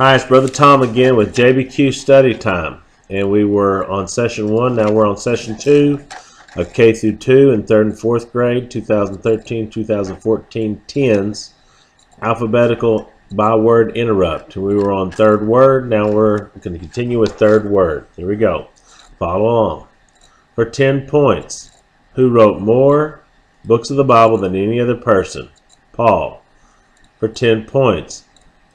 Hi, it's Brother Tom again with JBQ Study Time. And we were on Session 1, now we're on Session 2 of K through 2 in 3rd and 4th grade, 2013-2014 10s, alphabetical by word interrupt. We were on 3rd word, now we're going to continue with 3rd word. Here we go. Follow along. For 10 points, who wrote more books of the Bible than any other person? Paul. For 10 points,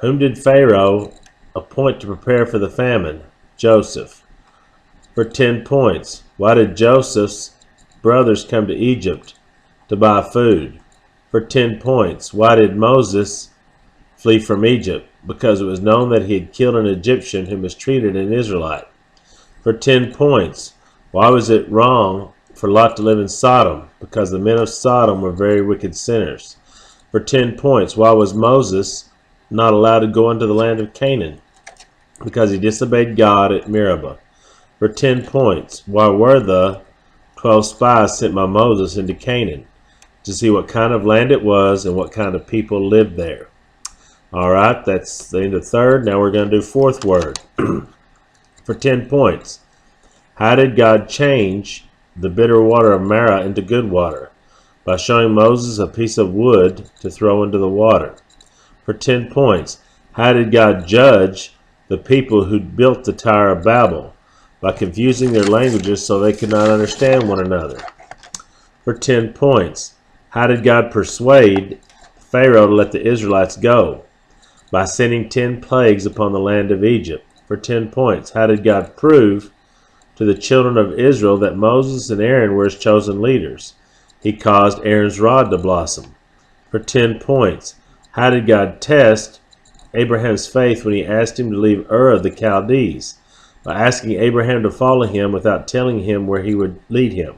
whom did Pharaoh appoint to prepare for the famine? Joseph. For 10 points, why did Joseph's brothers come to Egypt to buy food? For 10 points, why did Moses flee from Egypt? Because it was known that he had killed an Egyptian who mistreated an Israelite. For 10 points, why was it wrong for Lot to live in Sodom? Because the men of Sodom were very wicked sinners. For 10 points, why was Moses not allowed to go into the land of Canaan? Because he disobeyed God at Meribah. For 10 points, why were the 12 spies sent by Moses into Canaan? To see what kind of land it was and what kind of people lived there. Alright, that's the end of 3rd. Now we're going to do 4th word. For 10 points, how did God change the bitter water of Marah into good water? By showing Moses a piece of wood to throw into the water. For 10 points, how did God judge the people who built the Tower of Babel? By confusing their languages so they could not understand one another. For 10 points, how did God persuade Pharaoh to let the Israelites go? By sending 10 plagues upon the land of Egypt. For 10 points, how did God prove to the children of Israel that Moses and Aaron were his chosen leaders? He caused Aaron's rod to blossom. For 10 points, how did God test Abraham's faith when he asked him to leave Ur of the Chaldees? By asking Abraham to follow him without telling him where he would lead him.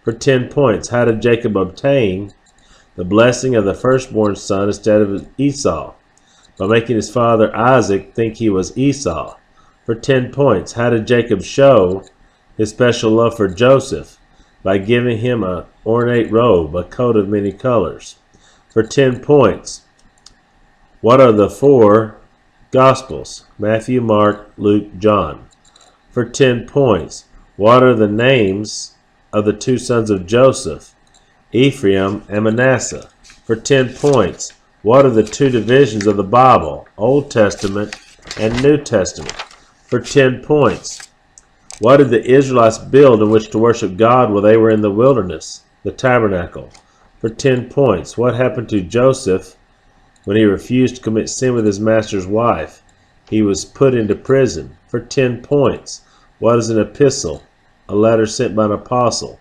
For 10 points, how did Jacob obtain the blessing of the firstborn son instead of Esau? By making his father Isaac think he was Esau. For 10 points, how did Jacob show his special love for Joseph? By giving him an ornate robe, a coat of many colors. For 10 points, what are the 4 Gospels? Matthew, Mark, Luke, John. For 10 points, what are the names of the 2 sons of Joseph? Ephraim and Manasseh. For 10 points, what are the 2 divisions of the Bible? Old Testament and New Testament. For 10 points, what did the Israelites build in which to worship God while they were in the wilderness? The tabernacle. For 10 points, what happened to Joseph when he refused to commit sin with his master's wife? He was put into prison. For 10 points, what is an epistle? A letter sent by an apostle.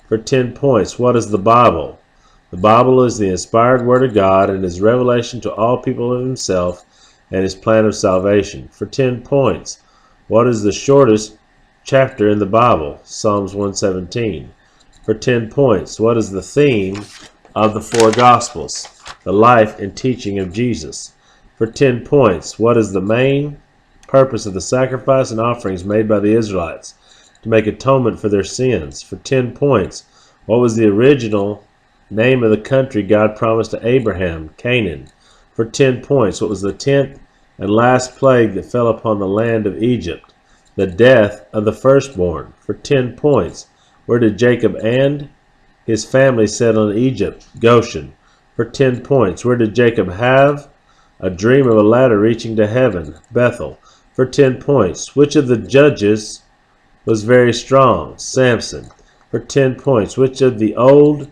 For 10 points, what is the Bible? The Bible is the inspired word of God and his revelation to all people of himself and his plan of salvation. For 10 points, what is the shortest chapter in the Bible? Psalms 117. For 10 points, what is the theme of the 4 Gospels? The life and teaching of Jesus. For 10 points, what is the main purpose of the sacrifice and offerings made by the Israelites? To make atonement for their sins. For 10 points, what was the original name of the country God promised to Abraham? Canaan. For 10 points, what was the 10th and last plague that fell upon the land of Egypt? The death of the firstborn. For 10 points, where did Jacob and his family settle in Egypt? Goshen. For 10 points, where did Jacob have a dream of a ladder reaching to heaven? Bethel. For 10 points, which of the judges was very strong? Samson. For 10 points, which of the Old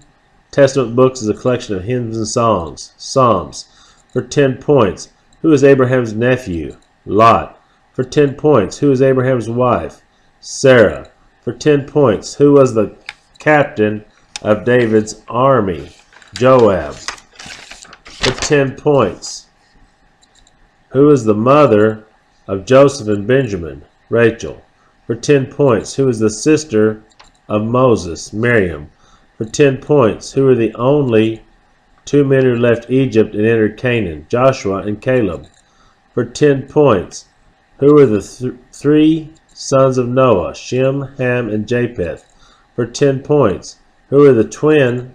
Testament books is a collection of hymns and songs? Psalms. For 10 points, who is Abraham's nephew? Lot. For 10 points, who is Abraham's wife? Sarah. For 10 points, who was the captain of David's army? Joab. For 10 points, who is the mother of Joseph and Benjamin? Rachel. For 10 points, who is the sister of Moses? Miriam. For 10 points, who are the only 2 men who left Egypt and entered Canaan? Joshua and Caleb. For 10 points, who are the 3 sons of Noah? Shem, Ham, and Japheth. For 10 points, who are the twin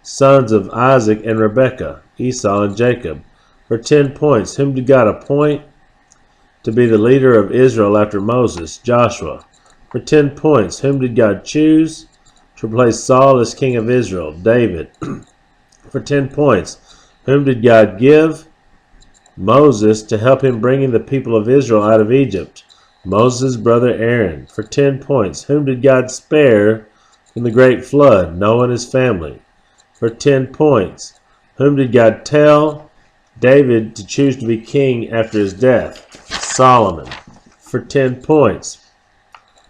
sons of Isaac and Rebekah? Esau and Jacob. For 10 points, whom did God appoint to be the leader of Israel after Moses? Joshua. For 10 points, whom did God choose to replace Saul as king of Israel? David. For 10 points, whom did God give? Moses, to help him bringing the people of Israel out of Egypt. Moses' brother Aaron. For 10 points, whom did God spare in the great flood? Noah and his family. For 10 points, whom did God tell David to choose to be king after his death? Solomon. For 10 points,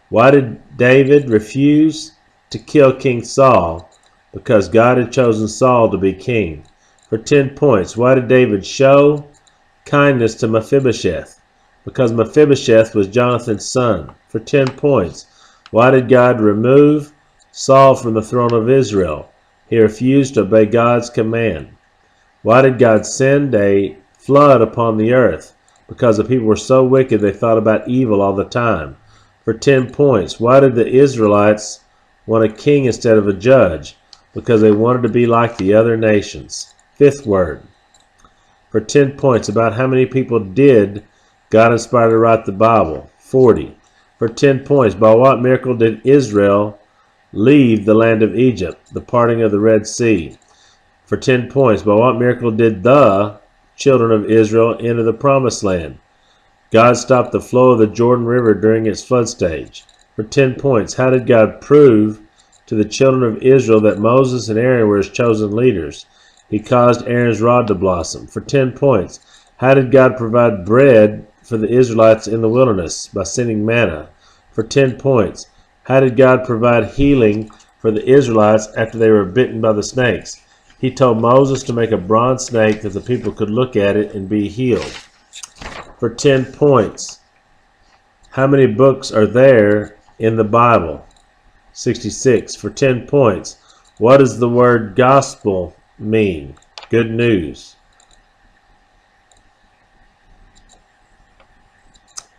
why did David refuse to kill King Saul? Because God had chosen Saul to be king. For 10 points, why did David show kindness to Mephibosheth? Because Mephibosheth was Jonathan's son. For 10 points, why did God remove Saul from the throne of Israel? He refused to obey God's command. Why did God send a flood upon the earth? Because the people were so wicked they thought about evil all the time. For 10 points, why did the Israelites want a king instead of a judge? Because they wanted to be like the other nations. Fifth word. For 10 points, about how many people did God inspire to write the Bible? 40. For 10 points, by what miracle did Israel leave the land of Egypt, the parting of the Red Sea? For 10 points, by what miracle did the children of Israel enter the promised land? God stopped the flow of the Jordan River during its flood stage. For 10 points, how did God prove to the children of Israel that Moses and Aaron were his chosen leaders? He caused Aaron's rod to blossom. For 10 points, how did God provide bread for the Israelites in the wilderness? By sending manna. For 10 points, how did God provide healing for the Israelites after they were bitten by the snakes? He told Moses to make a bronze snake that the people could look at it and be healed. For 10 points, how many books are there in the Bible? 66. For 10 points, what does the word gospel mean? Good news.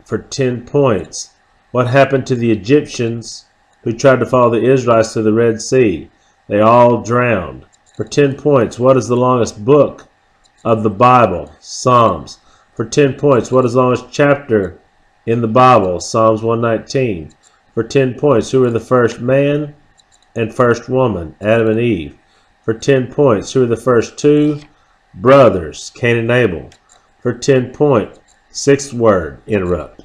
For 10 points, what happened to the Egyptians who tried to follow the Israelites to the Red Sea? They all drowned. For 10 points, what is the longest book of the Bible? Psalms. For 10 points, what is the longest chapter in the Bible? Psalms 119. For 10 points, who are the first man and first woman? Adam and Eve. For 10 points, who are the first two brothers? Cain and Abel. For 10 points, sixth word, interrupt.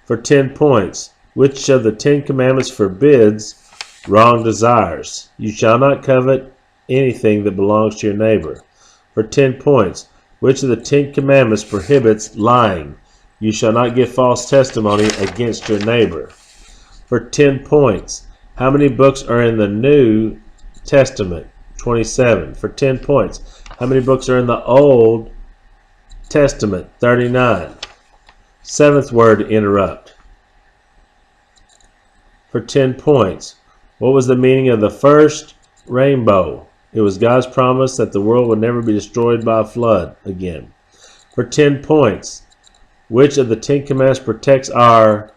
For 10 points, which of the 10 commandments forbids wrong desires? You shall not covet anything that belongs to your neighbor. For 10 points, which of the 10 commandments prohibits lying? You shall not give false testimony against your neighbor. For 10 points, how many books are in the New Testament? 27. For 10 points, how many books are in the Old Testament? 39. Seventh word, interrupt. For 10 points, what was the meaning of the first rainbow? It was God's promise that the world would never be destroyed by a flood again. For 10 points, which of the 10 commandments protects our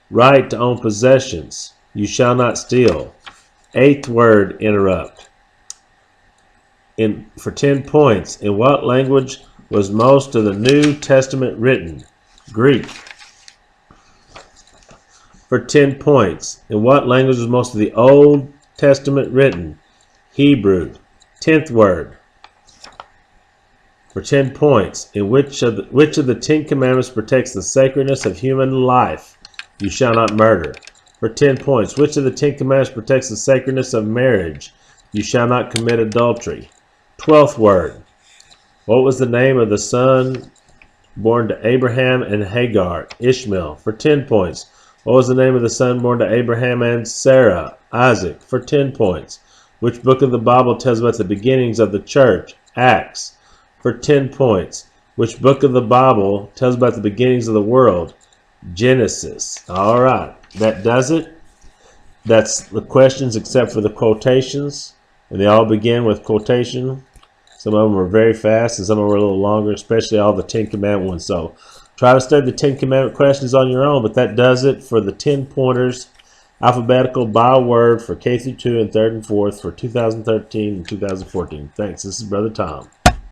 right to own possessions? You shall not steal. Eighth word, interrupt. For 10 points, in what language was most of the New Testament written? Greek. For 10 points, in what language was most of the Old Testament written? Hebrew. 10th word. For 10 points, in which of the 10 commandments protects the sacredness of human life? You shall not murder. For 10 points, which of the 10 commandments protects the sacredness of marriage? You shall not commit adultery. 12th word. What was the name of the son born to Abraham and Hagar? Ishmael. For 10 points. What was the name of the son born to Abraham and Sarah? Isaac. For 10 points. Which book of the Bible tells about the beginnings of the church? Acts. For 10 points. Which book of the Bible tells about the beginnings of the world? Genesis. All right. That does it. That's the questions except for the quotations. And they all begin with quotation. Some of them are very fast and some of them are a little longer, especially all the 10 Commandment ones. So try to study the 10 Commandment questions on your own, but that does it for the 10 pointers, alphabetical by word for K through 2 and 3rd and 4th for 2013 and 2014. Thanks. This is Brother Tom.